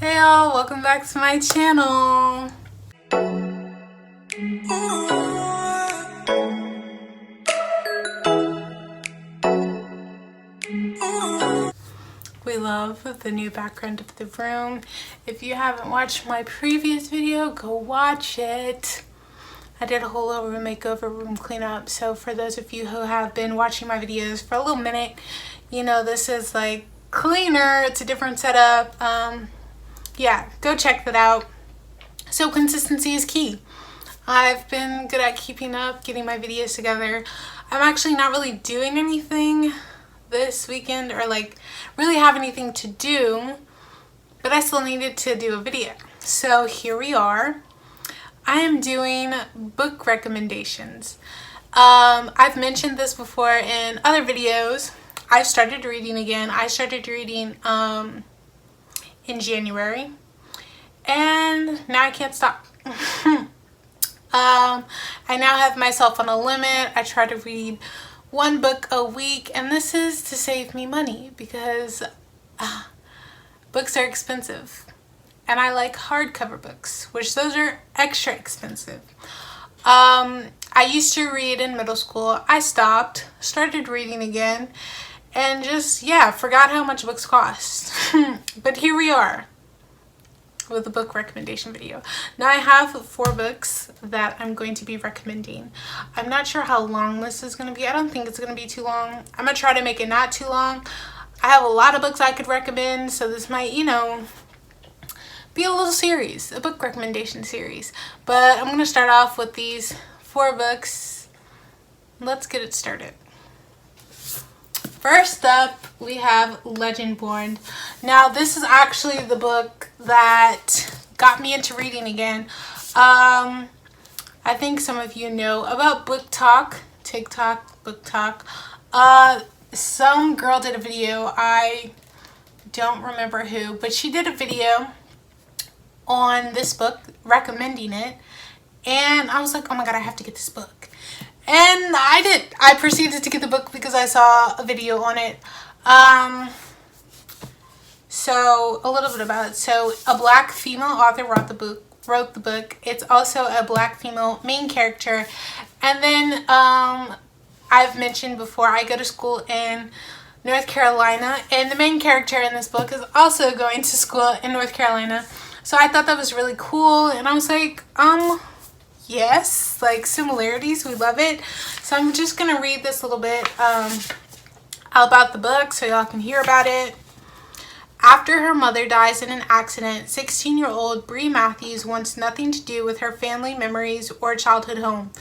Hey y'all, welcome back to my channel. We love the new background of the room. If you haven't watched my previous video, go watch it. I did a whole little room makeover, room cleanup. So for those of you who have been watching my videos for a little minute, you know this is like cleaner. It's a different setup. Yeah, go check that out. So consistency is key. I've been good at keeping up, getting my videos together. I'm actually not really doing anything this weekend or like really have anything to do, but I still needed to do a video. So here we are. I am doing book recommendations. I've mentioned this before in other videos. I've started reading again. I started reading in January and now I can't stop. I now have myself on a limit. I try to read one book a week, and this is to save me money because books are expensive and I like hardcover books, which those are extra expensive. I used to read in middle school. I stopped, started reading again, and just, yeah, forgot how much books cost. But here we are with a book recommendation video. Now I have 4 books that I'm going to be recommending. I'm not sure how long this is going to be. I don't think it's going to be too long. I'm going to try to make it not too long. I have a lot of books I could recommend, so this might, you know, be a little series, a book recommendation series. But I'm going to start off with these 4 books. Let's get it started. First up, we have Legendborn. Now, this is actually the book that got me into reading again. I think some of you know about Book Talk, TikTok, Book Talk. Some girl did a video, I don't remember who, but she did a video on this book, recommending it, and I was like, oh my god, I have to get this book. And I did. I proceeded to get the book because I saw a video on it. So a little bit about it. So a black female author wrote the book. It's also a black female main character. And then I've mentioned before, I go to school in North Carolina, and the main character in this book is also going to school in North Carolina. So I thought that was really cool, and I was like, yes, like similarities, we love it. So I'm just gonna read this little bit about the book so y'all can hear about it. After her mother dies in an accident, 16-year-old Bree Matthews wants nothing to do with her family memories or childhood home.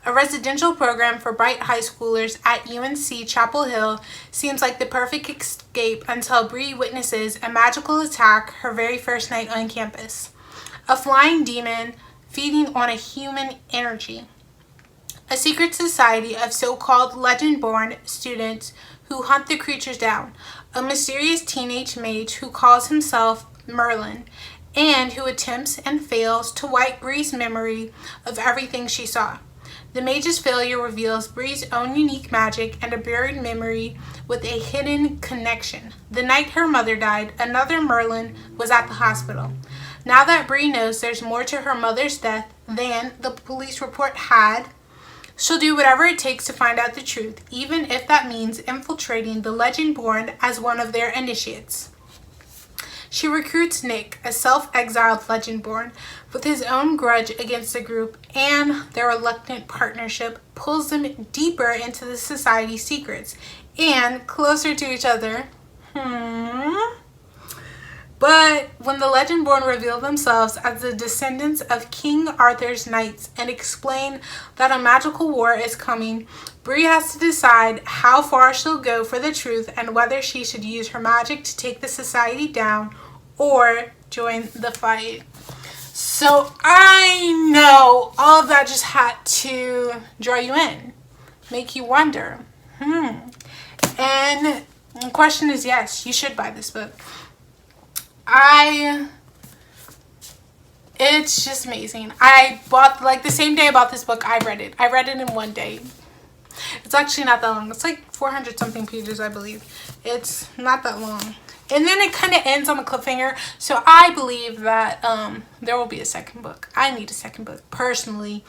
A residential program for bright high schoolers at UNC Chapel Hill seems like the perfect escape until Bree witnesses a magical attack her very first night on campus. A flying demon feeding on a human energy. A secret society of so-called Legendborn students who hunt the creatures down. A mysterious teenage mage who calls himself Merlin and who attempts and fails to wipe Bree's memory of everything she saw. The mage's failure reveals Bree's own unique magic and a buried memory with a hidden connection. The night her mother died, another Merlin was at the hospital. Now that Bree knows there's more to her mother's death than the police report had, she'll do whatever it takes to find out the truth, even if that means infiltrating the Legendborn as one of their initiates. She recruits Nick, a self-exiled Legendborn, with his own grudge against the group, and their reluctant partnership pulls them deeper into the society's secrets and closer to each other. But when the Legendborn reveal themselves as the descendants of King Arthur's knights and explain that a magical war is coming, Bree has to decide how far she'll go for the truth and whether she should use her magic to take the society down or join the fight. So I know all of that just had to draw you in, make you wonder. And the question is, yes, you should buy this book. It's just amazing. I bought, like, the same day I bought this book, I read it. I read it in one day. It's actually not that long. It's like 400 something pages, I believe. It's not that long. And then it kind of ends on a cliffhanger. So I believe that there will be a second book. I need a second book personally.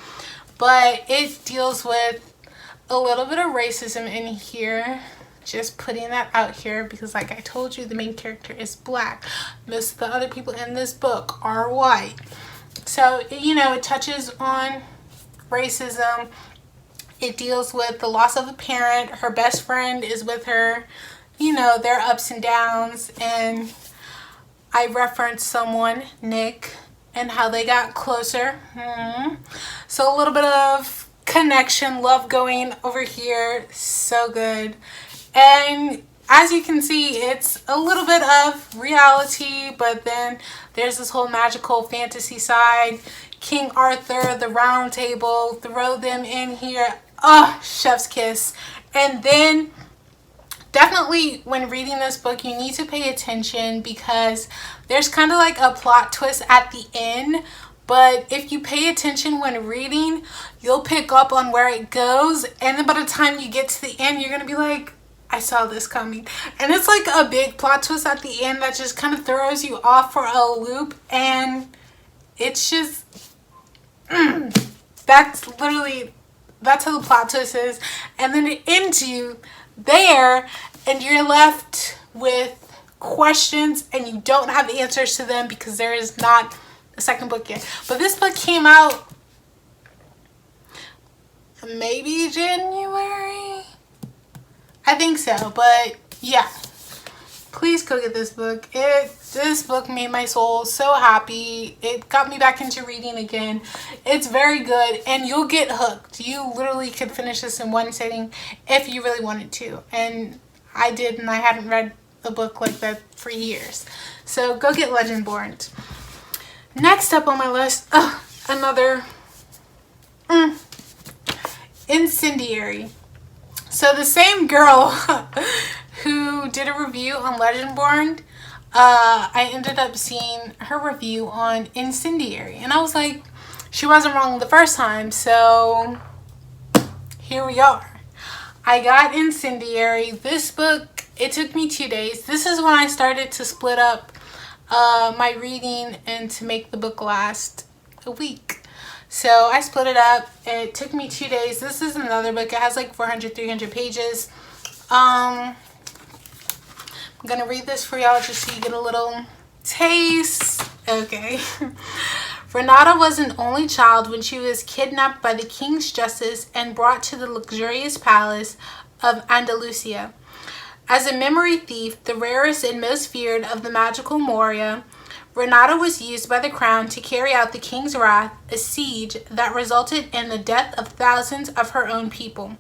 But it deals with a little bit of racism in here. Just putting that out here because, like I told you, the main character is black. Most of the other people in this book are white. So, you know, it touches on racism. It deals with the loss of a parent. Her best friend is with her. You know, their ups and downs. And I referenced someone, Nick, and how they got closer. So a little bit of connection, love going over here. So good. And as you can see, it's a little bit of reality, but then there's this whole magical fantasy side. King Arthur, the round table, throw them in here. Oh, chef's kiss. And then definitely when reading this book, you need to pay attention because there's kind of like a plot twist at the end. But if you pay attention when reading, you'll pick up on where it goes. And then by the time you get to the end, you're going to be like, I saw this coming. And it's like a big plot twist at the end that just kind of throws you off for a loop. And it's just, that's how the plot twist is. And then it ends you there and you're left with questions and you don't have the answers to them because there is not a second book yet. But this book came out maybe January? I think so, but yeah. Please go get this book. This book made my soul so happy. It got me back into reading again. It's very good and you'll get hooked. You literally could finish this in one sitting if you really wanted to. And I did, and I hadn't read a book like that for years. So go get Legendborn. Next up on my list, another Incendiary. So the same girl who did a review on Legendborn, I ended up seeing her review on Incendiary. And I was like, she wasn't wrong the first time, so here we are. I got Incendiary. This book, it took me 2 days. This is when I started to split up my reading and to make the book last a week. So I split it up. It took me 2 days. This is another book. It has like 400, 300 pages. I'm going to read this for y'all just so you get a little taste. Okay. Renata was an only child when she was kidnapped by the king's justice and brought to the luxurious palace of Andalusia. As a memory thief, the rarest and most feared of the magical Moria, Renata was used by the crown to carry out the king's wrath, a siege that resulted in the death of thousands of her own people.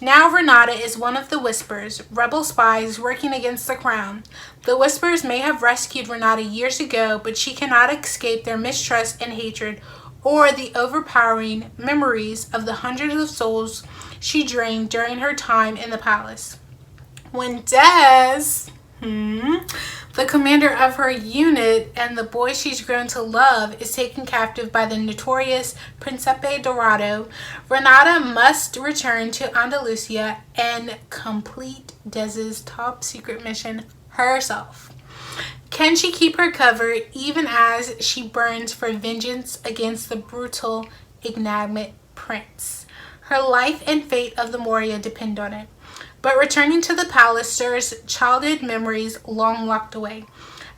Now Renata is one of the Whispers, rebel spies working against the crown. The Whispers may have rescued Renata years ago, but she cannot escape their mistrust and hatred, or the overpowering memories of the hundreds of souls she drained during her time in the palace. When Des, the commander of her unit and the boy she's grown to love, is taken captive by the notorious Príncipe Dorado, Renata must return to Andalusia and complete Des's top secret mission herself. Can she keep her cover even as she burns for vengeance against the brutal Ignagmit prince? Her life and fate of the Moria depend on it. But returning to the palace stirs childhood memories long locked away.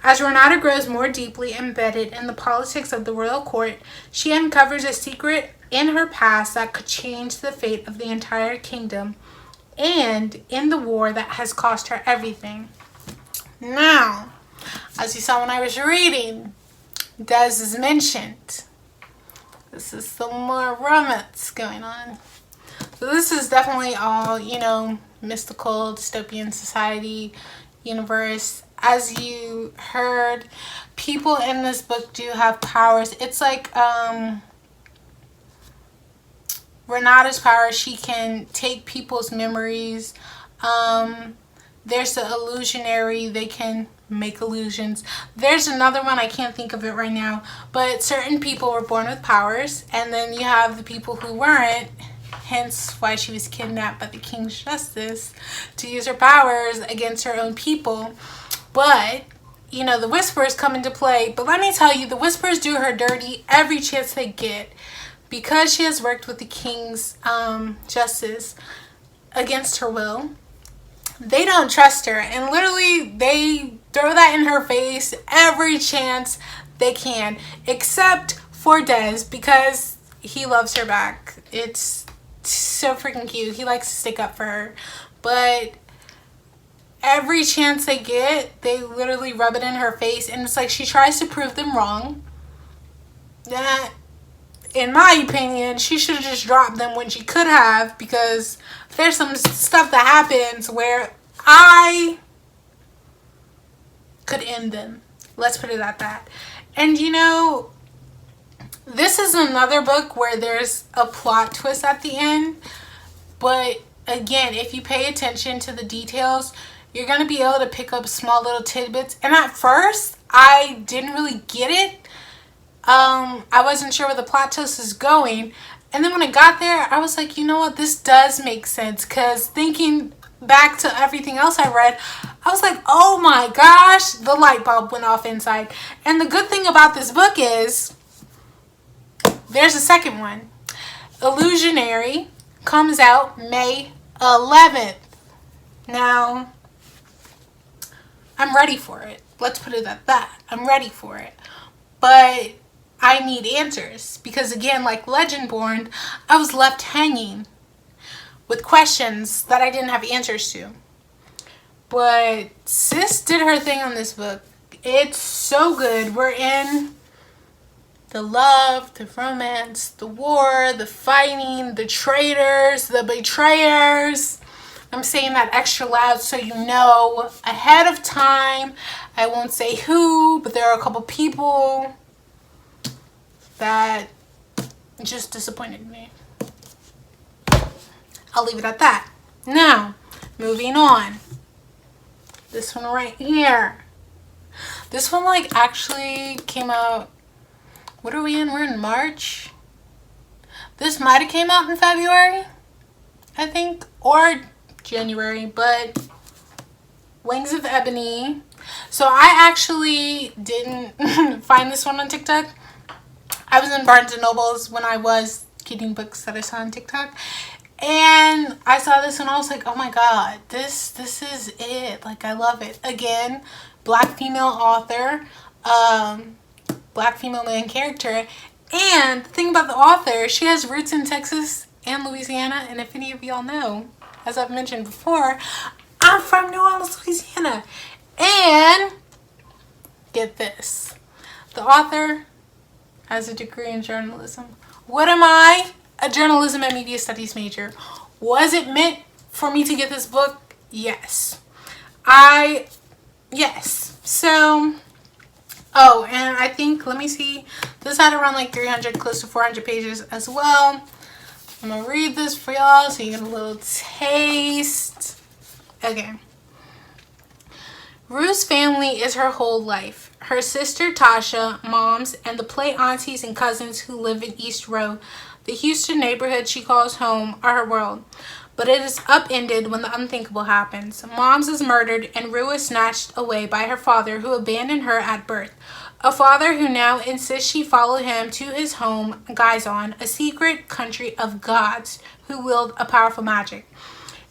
As Renata grows more deeply embedded in the politics of the royal court, she uncovers a secret in her past that could change the fate of the entire kingdom and in the war that has cost her everything. Now, as you saw when I was reading, Des is mentioned. This is some more romance going on. So this is definitely all, mystical, dystopian society, universe. As you heard, people in this book do have powers. It's like Renata's power. She can take people's memories. There's the illusionary. They can make illusions. There's another one. I can't think of it right now. But certain people were born with powers. And then you have the people who weren't. Hence why she was kidnapped by the king's justice to use her powers against her own people. But, you know, the Whispers come into play. But let me tell you, the Whispers do her dirty every chance they get. Because she has worked with the King's justice against her will, they don't trust her. And literally, they throw that in her face every chance they can. Except for Des, because he loves her back. It's so freaking cute. He likes to stick up for her. But every chance they get, they literally rub it in her face. And it's like she tries to prove them wrong. That, in my opinion, she should have just dropped them when she could have, because there's some stuff that happens where I could end them. Let's put it at that. And you know, this is another book where there's a plot twist at the end. But again, if you pay attention to the details, you're going to be able to pick up small little tidbits. And at first, I didn't really get it. I wasn't sure where the plot twist is going. And then when I got there, I was like, you know what? This does make sense. Because thinking back to everything else I read, I was like, oh my gosh, the light bulb went off inside. And the good thing about this book is there's a second one. Illusionary comes out May 11th. Now, I'm ready for it. Let's put it at that. I'm ready for it. But I need answers, because again, like Legendborn, I was left hanging with questions that I didn't have answers to. But sis did her thing on this book. It's so good. We're in the love, the romance, the war, the fighting, the traitors, the betrayers. I'm saying that extra loud so you know ahead of time. I won't say who, but there are a couple people that just disappointed me. I'll leave it at that. Now, moving on. This one right here. This one like actually came out, what are we in? We're in March. This might have came out in February, I think, or January, but Wings of Ebony. So I actually didn't find this one on TikTok. I was in Barnes & Noble's when I was getting books that I saw on TikTok. And I saw this and I was like, oh my god, this is it. Like, I love it. Again, black female author, black female main character. And the thing about the author, she has roots in Texas and Louisiana. And if any of y'all know, as I've mentioned before, I'm from New Orleans, Louisiana. And get this, the author has a degree in journalism. What am I? A journalism and media studies major. Was it meant for me to get this book? Yes. Yes. So, oh, and I think, let me see, this had around like 300, close to 400 pages as well. I'm gonna read this for y'all so you get a little taste. Okay. Rue's family is her whole life. Her sister Tasha, moms, and the play aunties and cousins who live in East Row, the Houston neighborhood she calls home, are her world. But it is upended when the unthinkable happens. Moms is murdered and Rue is snatched away by her father, who abandoned her at birth. A father who now insists she follow him to his home, Gizon, a secret country of gods who wield a powerful magic.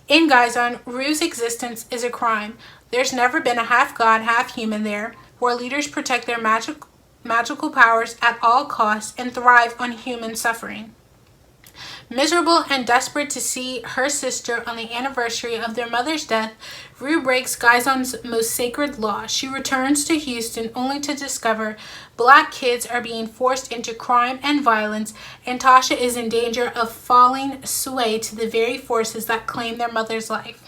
In Gizon, Rue's existence is a crime. There's never been a half-god, half-human there, where leaders protect their magical powers at all costs and thrive on human suffering. Miserable and desperate to see her sister on the anniversary of their mother's death, Rue breaks Gizon's most sacred law. She returns to Houston only to discover black kids are being forced into crime and violence, and Tasha is in danger of falling sway to the very forces that claim their mother's life.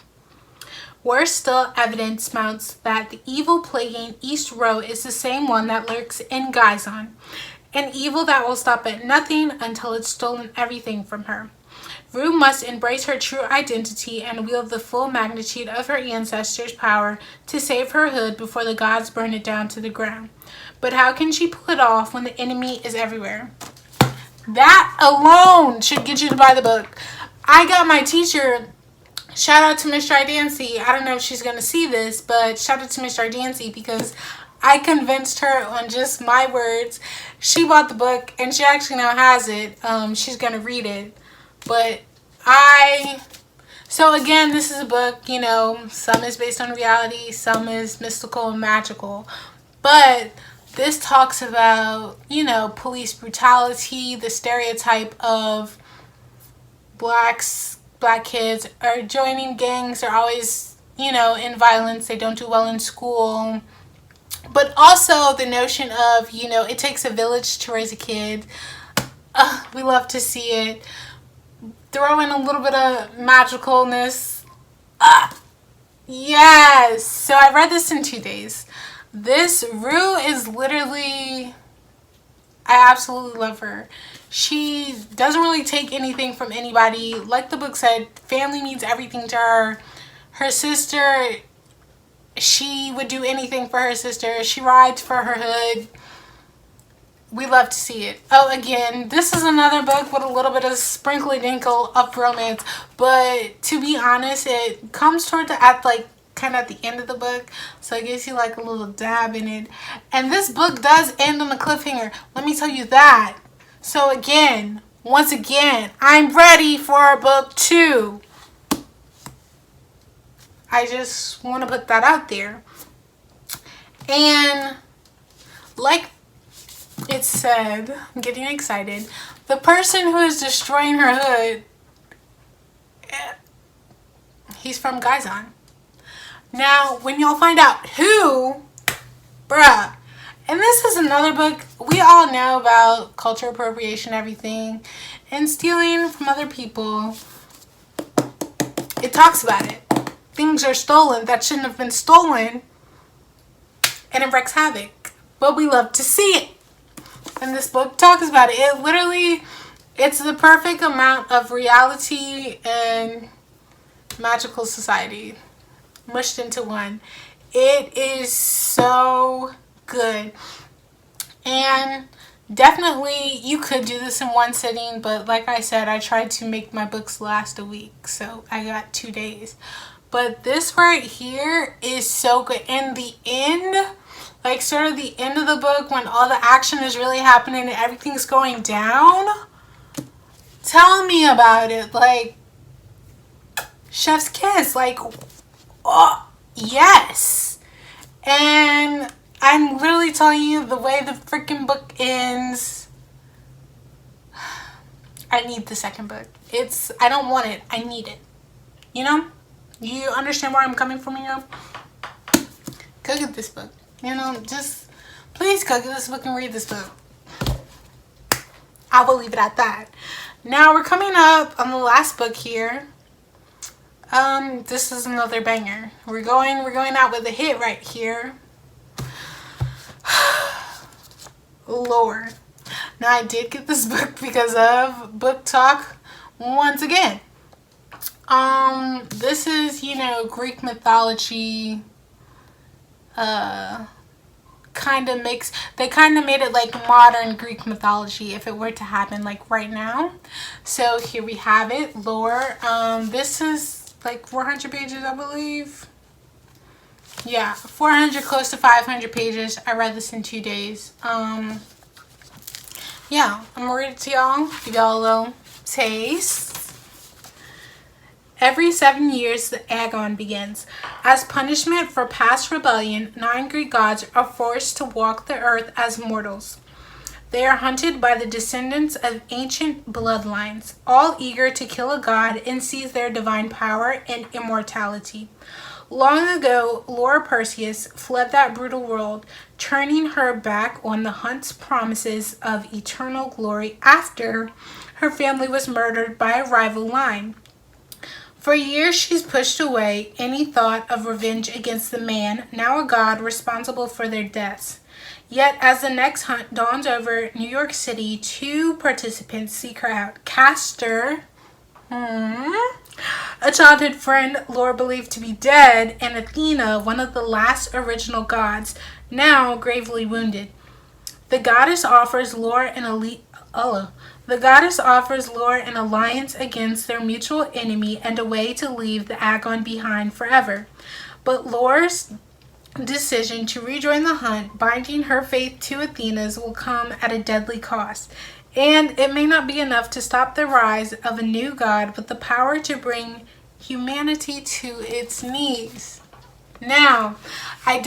Worse still, evidence mounts that the evil plaguing East Row is the same one that lurks in Gizon. An evil that will stop at nothing until it's stolen everything from her. Rue must embrace her true identity and wield the full magnitude of her ancestors' power to save her hood before the gods burn it down to the ground. But how can she pull it off when the enemy is everywhere? That alone should get you to buy the book. I got my teacher Shout out to Miss Dancy. I don't know if she's going to see this, but shout out to Miss Dancy because I convinced her on just my words. She bought the book and she actually now has it. She's going to read it. But so again, this is a book, you know, some is based on reality, some is mystical and magical. But this talks about, you know, police brutality, the stereotype of black kids are joining gangs, they're always, you know, in violence, they don't do well in school. But also the notion of, you know, it takes a village to raise a kid. We love to see it. Throw in a little bit of magicalness. Yes! So I read this in 2 days. This Rue is literally... I absolutely love her. She doesn't really take anything from anybody. Like the book said, family means everything to her. Her sister, she would do anything for her sister. She rides for her hood. We love to see it. Oh, again, this is another book with a little bit of sprinkly dinkle of romance. But to be honest, it comes toward kind of at the end of the book, so it gives you like a little dab in it. And this book does end on a cliffhanger, let me tell you that. So again, once again, I'm ready for book 2. I just want to put that out there. And like it said, I'm getting excited, the person who is destroying her hood, he's from Gaizan. Now, when y'all find out who, bruh, and this is another book, we all know about culture appropriation, everything, and stealing from other people. It talks about it. Things are stolen that shouldn't have been stolen, and it wreaks havoc. But we love to see it. And this book talks about it. It literally, it's the perfect amount of reality and magical society mushed into one. It is so good. And definitely you could do this in one sitting, but like I said, I tried to make my books last a week, so I got 2 days. But this right here is so good. And the end, like sort of the end of the book when all the action is really happening and everything's going down, tell me about it. Like chef's kiss, like, oh yes. And I'm literally telling you, the way the freaking book ends, I need the second book. I don't want it, I need it. You know? You understand where I'm coming from, you know? Go get this book. You know, just please go get this book and read this book. I will leave it at that. Now we're coming up on the last book here. This is another banger. We're going out with a hit right here. Lord. Now I did get this book because of Book Talk once again. This is, you know, Greek mythology, kind of mix. They kind of made it like modern Greek mythology if it were to happen like right now. So here we have it, lore. This is like 400 pages, I believe. Yeah, 400, close to 500 pages. I read this in 2 days. Yeah, I'm gonna read it to y'all, give y'all a little taste. Every 7 years, the Agon begins. As punishment for past rebellion, 9 Greek gods are forced to walk the earth as mortals. They are hunted by the descendants of ancient bloodlines, all eager to kill a god and seize their divine power and immortality. Long ago, Laura Perseus fled that brutal world, turning her back on the hunt's promises of eternal glory after her family was murdered by a rival line. For years, she's pushed away any thought of revenge against the man, now a god, responsible for their deaths. Yet, as the next hunt dawns over New York City, 2 participants seek her out. Castor, a childhood friend Laura believed to be dead, and Athena, one of the last original gods, now gravely wounded. The goddess offers Laura an Allah. The goddess offers Lore an alliance against their mutual enemy and a way to leave the Agon behind forever. But Lore's decision to rejoin the hunt, binding her faith to Athena's, will come at a deadly cost. And it may not be enough to stop the rise of a new god with the power to bring humanity to its knees. Now, I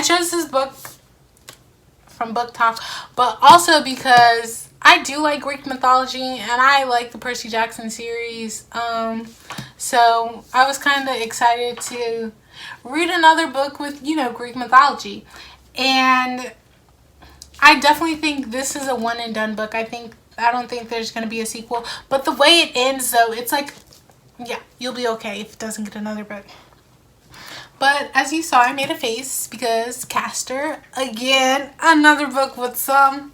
chose this book from Book Talk, but also because I do like Greek mythology and I like the Percy Jackson series. So I was kind of excited to read another book with, Greek mythology. And I definitely think this is a one and done book. I don't think there's going to be a sequel. But the way it ends, though, it's like, yeah, you'll be okay if it doesn't get another book. But as you saw, I made a face because Castor, again, another book with some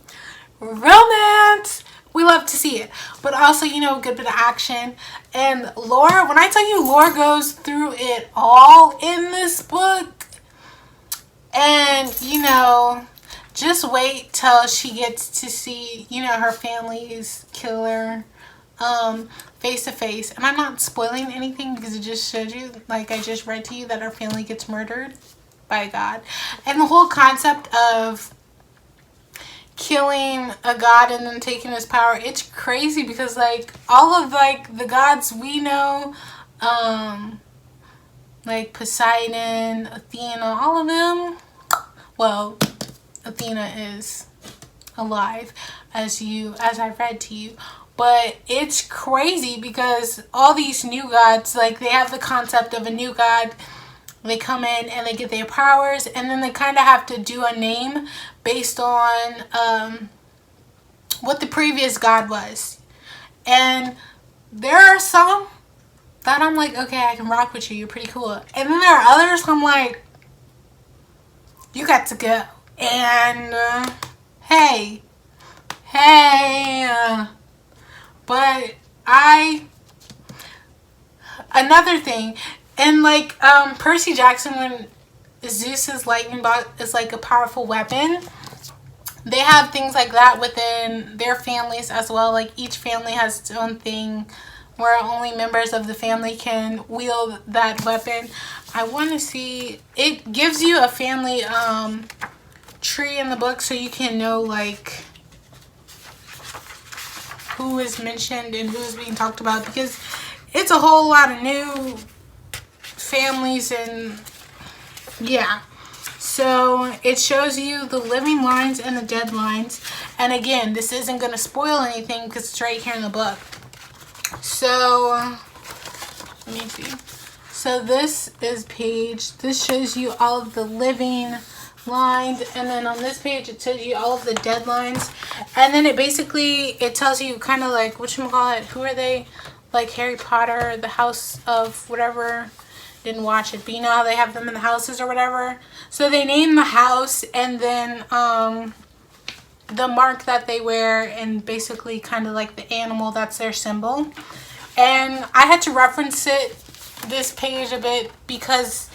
romance. We love to see it. But also, a good bit of action. And Lore, when I tell you Lore goes through it all in this book. And, just wait till she gets to see, her family's killer face to face. And I'm not spoiling anything because it just showed you, like I just read to you, that her family gets murdered by God. And the whole concept of killing a god and then taking his power, it's crazy because, like, all of, like, the gods we know, like Poseidon, Athena, all of them, well, Athena is alive, as I read to you. But it's crazy because all these new gods, like, they have the concept of a new god. They come in and they get their powers, and then they kind of have to do a name based on what the previous god was. And there are some that I'm like, okay, I can rock with you. You're pretty cool. And then there are others I'm like, you got to go. And hey. But another thing, and like Percy Jackson, when Zeus's lightning bolt is like a powerful weapon, they have things like that within their families as well. Like each family has its own thing where only members of the family can wield that weapon. I want to see, it gives you a family tree in the book so you can know like who is mentioned and who is being talked about, because it's a whole lot of new families. And yeah, so it shows you the living lines and the dead lines. And again, this isn't going to spoil anything because it's right here in the book. So let me see. So this shows you all of the living lines, and then on this page it tells you all of the dead lines. And then it tells you kind of like whatchamacallit, who are they, like Harry Potter, the house of whatever. Didn't watch it, but you know how they have them in the houses or whatever. So they name the house, and then the mark that they wear, and basically kind of like the animal that's their symbol. And I had to reference this page a bit because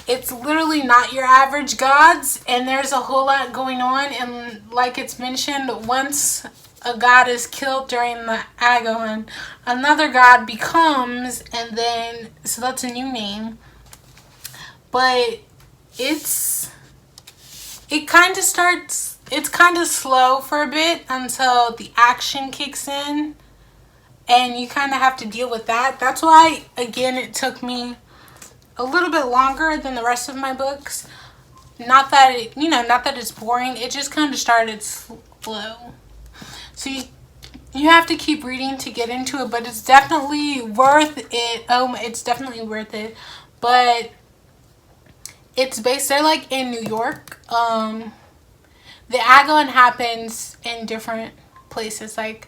it's literally not your average gods, and there's a whole lot going on. And like it's mentioned, once a god is killed during the Agon, another god becomes, and then, so that's a new name. But it's kind of slow for a bit until the action kicks in, and you kind of have to deal with that. That's why, again, it took me a little bit longer than the rest of my books. Not that it's boring, it just kind of started slow. So you have to keep reading to get into it, but it's definitely worth it. It's definitely worth it. But they're like in New York. The Agon happens in different places, like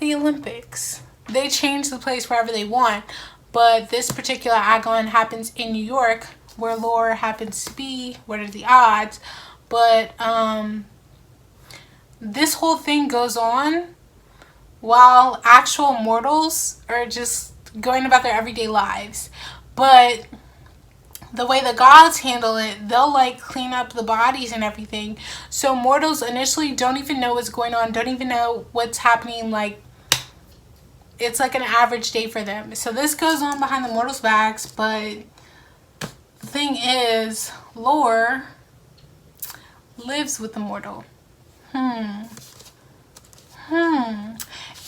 the Olympics. They change the place wherever they want, but this particular Agon happens in New York, where Lore happens to be. What are the odds? But this whole thing goes on while actual mortals are just going about their everyday lives. But the way the gods handle it, they'll like clean up the bodies and everything. So mortals initially don't even know what's going on, don't even know what's happening. Like, it's like an average day for them. So this goes on behind the mortals' backs, but the thing is, lore lives with the mortal.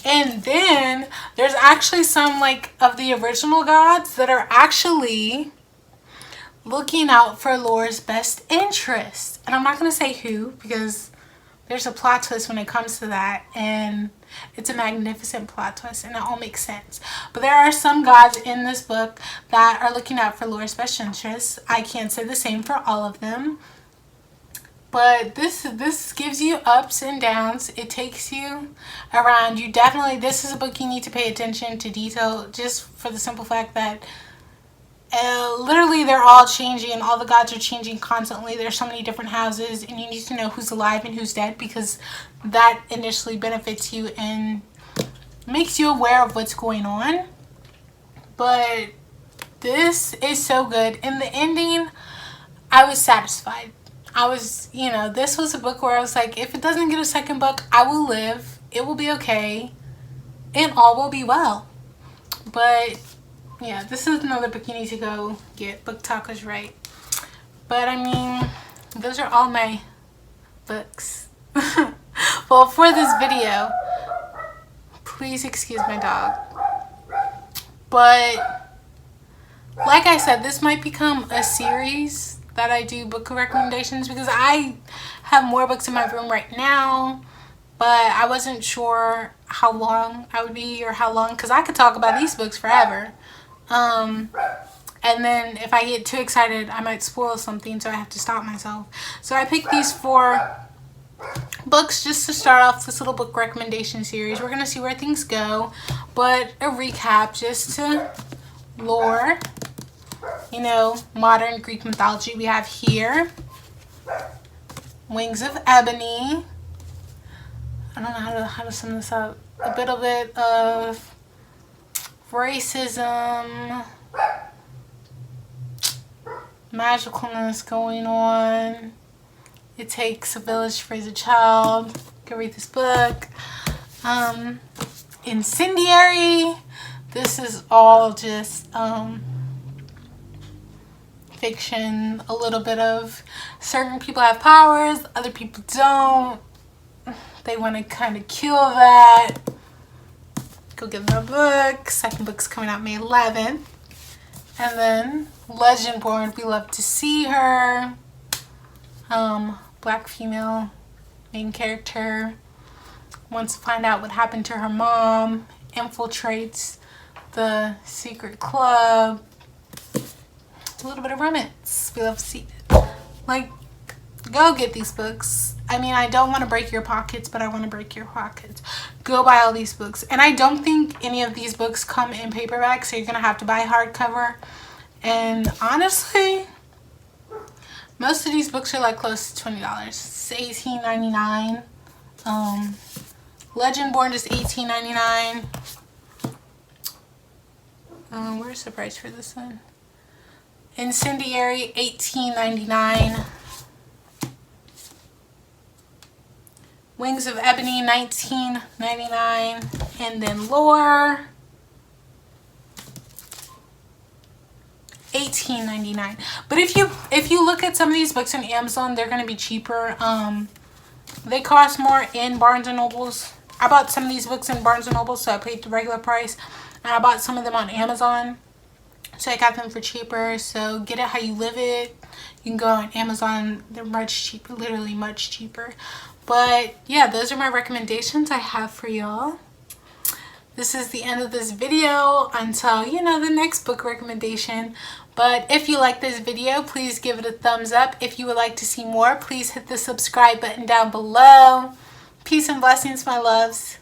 And then there's actually some like of the original gods that are actually looking out for Lore's best interest. And I'm not going to say who, because there's a plot twist when it comes to that, and it's a magnificent plot twist, and it all makes sense. But there are some gods in this book that are looking out for Lore's best interests. I can't say the same for all of them, but this gives you ups and downs. It takes you around. You definitely, this is a book you need to pay attention to detail, just for the simple fact that literally they're all changing. All the gods are changing constantly. There's so many different houses, and you need to know who's alive and who's dead, because that initially benefits you and makes you aware of what's going on. But this is so good. In the ending, I was satisfied. I was, you know, this was a book where I was like, if it doesn't get a second book, I will live. It will be okay. And all will be well. But yeah, this is another book you need to go get. Book Tacos, right? But I mean, those are all my books. Well, for this video, please excuse my dog. But like I said, this might become a series that I do book recommendations, because I have more books in my room right now, but I wasn't sure how long I would be, or how long, because I could talk about these books forever. And then if I get too excited, I might spoil something, so I have to stop myself. So I picked these 4 books just to start off this little book recommendation series. We're gonna see where things go, but a recap just to lore. You know, modern Greek mythology we have here. Wings of Ebony. I don't know how to sum this up. A little bit of racism, magicalness going on. It takes a village to raise a child. Go read this book. Incendiary. This is all just fiction. A little bit of certain people have powers, other people don't. They want to kind of kill that. Go get the book. Second book's coming out May 11th. And then Legendborn, we love to see her. Black female main character wants to find out what happened to her mom, infiltrates the secret club. A little bit of romance. We love to see it. Like, go get these books. I mean, I don't want to break your pockets, but I want to break your pockets. Go buy all these books. And I don't think any of these books come in paperback, so you're going to have to buy hardcover. And honestly, most of these books are like close to $20. It's $18.99. Legendborn is $18.99. Where's the price for this one? Incendiary, $18.99. Wings of Ebony, $19.99. And then Lore, $18.99. But if you look at some of these books on Amazon, they're going to be cheaper. They cost more in Barnes & Nobles. I bought some of these books in Barnes & Nobles, so I paid the regular price. And I bought some of them on Amazon, so I got them for cheaper. So get it how you live it. You can go on Amazon. They're much cheaper, literally much cheaper. But yeah, those are my recommendations I have for y'all. This is the end of this video until, you know, the next book recommendation. But if you like this video, please give it a thumbs up. If you would like to see more, please hit the subscribe button down below. Peace and blessings, my loves.